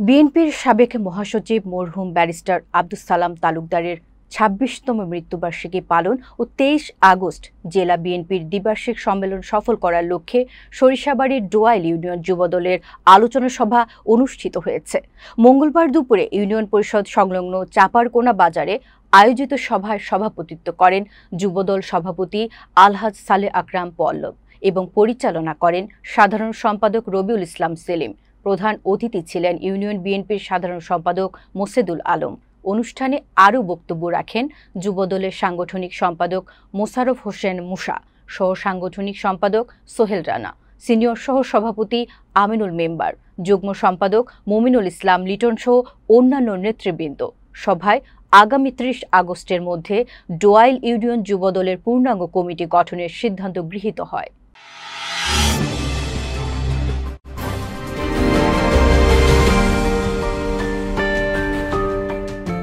বিএনপির সাবেক মহাসচিব মরহুম ব্যারিস্টার আব্দুস সালাম তালুকদারের ২৬তম মৃত্যুবার্ষিকী পালন ও ২৩ আগস্ট জেলা বিএনপির দ্বিবার্ষিক সম্মেলন সফল করার লক্ষ্যে সরিষাবাড়ীর ডোয়াইল ইউনিয়ন যুবদলের আলোচনা সভা অনুষ্ঠিত হয়েছে। মঙ্গলবার দুপুরে ইউনিয়ন পরিষদ সংলগ্ন চাপারকোনা বাজারে আয়োজিত সভায় সভাপতিত্ব করেন যুবদল সভাপতি আলহাজ সালেহ আকরাম পল্লব এবং পরিচালনা করেন সাধারণ সম্পাদক রবিউল ইসলাম সেলিম। প্রধান অতিথি ছিলেন ইউনিয়ন বিএনপির সাধারণ সম্পাদক মোসেদুল আলম। অনুষ্ঠানে আরও বক্তব্য রাখেন যুবদলের সাংগঠনিক সম্পাদক মোশাররফ হোসেন মুসা, সহ সাংগঠনিক সম্পাদক সোহেল রানা, সিনিয়র সহ সভাপতি আমিনুল মেম্বার, যুগ্ম সম্পাদক মুমিনুল ইসলাম লিটন সহ অন্যান্য নেতৃবৃন্দ। সভায় আগামী ৩০ আগস্টের মধ্যে ডোয়াইল ইউনিয়ন যুবদলের পূর্ণাঙ্গ কমিটি গঠনের সিদ্ধান্ত গৃহীত হয়।